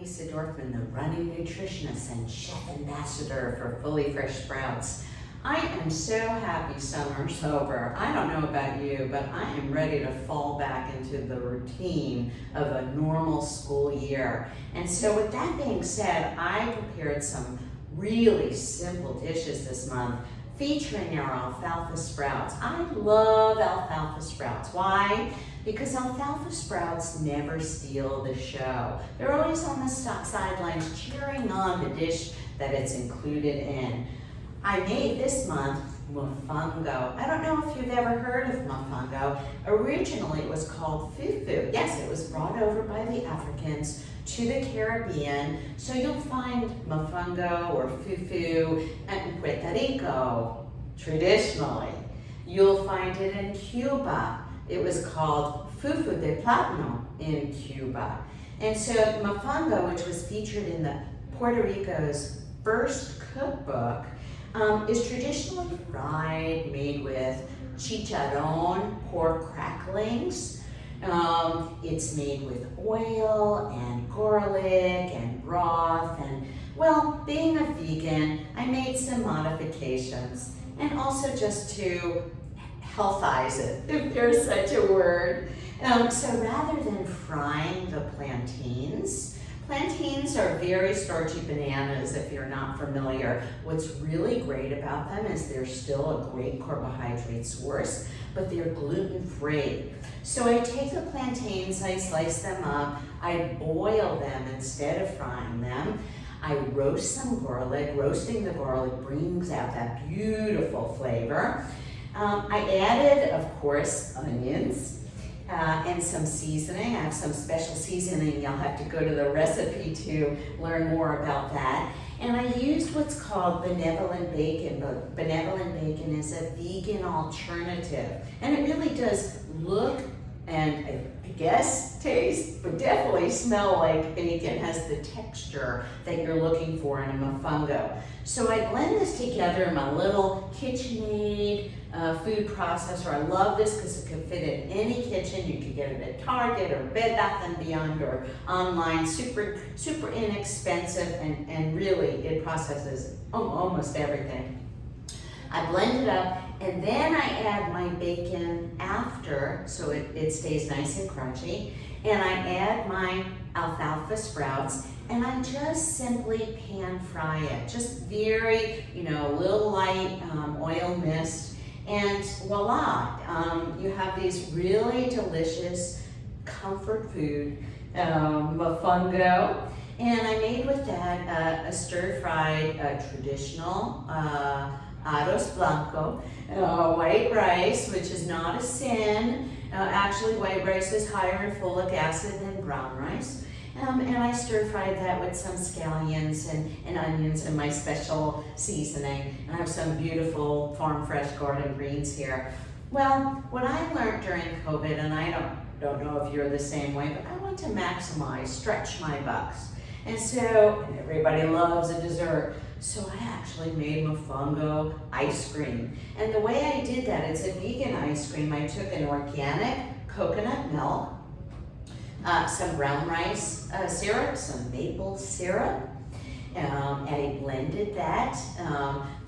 Dorfman, the running nutritionist and chef ambassador for Fullei Fresh Sprouts. I am so happy summer's over. I don't know about you, but I am ready to fall back into the routine of a normal school year. And so with that being said, I prepared some really simple dishes this month featuring our alfalfa sprouts. I love alfalfa sprouts. Why? Because alfalfa sprouts never steal the show. They're always on the sidelines cheering on the dish that it's included in. I made this month mofongo. I don't know if you've ever heard of mofongo. Originally it was called fufu. Yes, it was brought over by the Africans to the Caribbean. So you'll find mofongo or fufu in Puerto Rico, traditionally. You'll find it in Cuba. It was called fufu de plátano in Cuba. And so mofongo, which was featured in the Puerto Rico's first cookbook, is traditionally fried, made with chicharron, pork cracklings. It's made with oil and garlic and broth, and well, being a vegan, I made some modifications, and also just to healthize it, if there's such a word. So rather than frying the plantains are very starchy bananas if you're not familiar. What's really great about them is they're still a great carbohydrate source, but they're gluten-free. So I take the plantains, I slice them up, I boil them instead of frying them. I roast some garlic. Roasting the garlic brings out that beautiful flavor. I added, of course, onions. And some seasoning. I have some special seasoning. You'll have to go to the recipe to learn more about that. And I used what's called benevolent bacon. But benevolent bacon is a vegan alternative. And it really does look and I guess taste, but definitely smell like bacon. Has the texture that you're looking for in a mofongo. So I blend this together in my little KitchenAid food processor. I love this because it can fit in any kitchen. You can get it at Target or Bed Bath & Beyond or online. Super inexpensive, and really it processes almost everything. I blend it up, and then I add my bacon after, so it stays nice and crunchy. And I add my alfalfa sprouts, and I just simply pan fry it. Just very, little light oil mist. And voila, you have these really delicious comfort food, mofongo. And I made with that a stir-fried traditional arroz blanco, white rice, which is not a sin. Actually, white rice is higher in folic acid than brown rice. And I stir-fried that with some scallions and onions and my special seasoning. And I have some beautiful farm fresh garden greens here. Well, what I learned during COVID, and I don't know if you're the same way, but I want to maximize, stretch my bucks. And so, everybody loves a dessert. So I actually made mofongo ice cream. And the way I did that, it's a vegan ice cream. I took an organic coconut milk, some brown rice syrup, some maple syrup, and I blended that,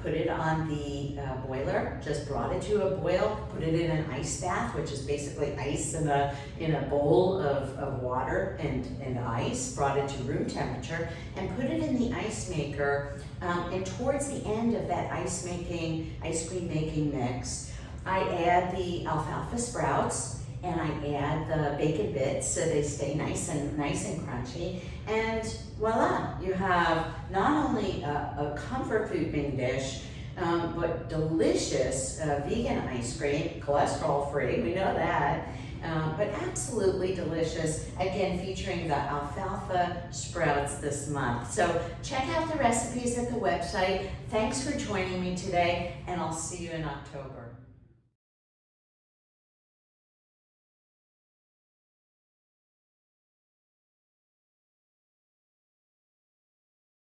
put it on the boiler, just brought it to a boil, put it in an ice bath, which is basically ice in a bowl of water and ice, brought it to room temperature, and put it in the ice maker. And towards the end of that ice cream making mix, I add the alfalfa sprouts, and I add the bacon bits so they stay nice and crunchy. And voila, you have not only a comfort food main dish, but delicious vegan ice cream, cholesterol free, we know that, but absolutely delicious, again featuring the alfalfa sprouts this month. So check out the recipes at the website. Thanks for joining me today, and I'll see you in October.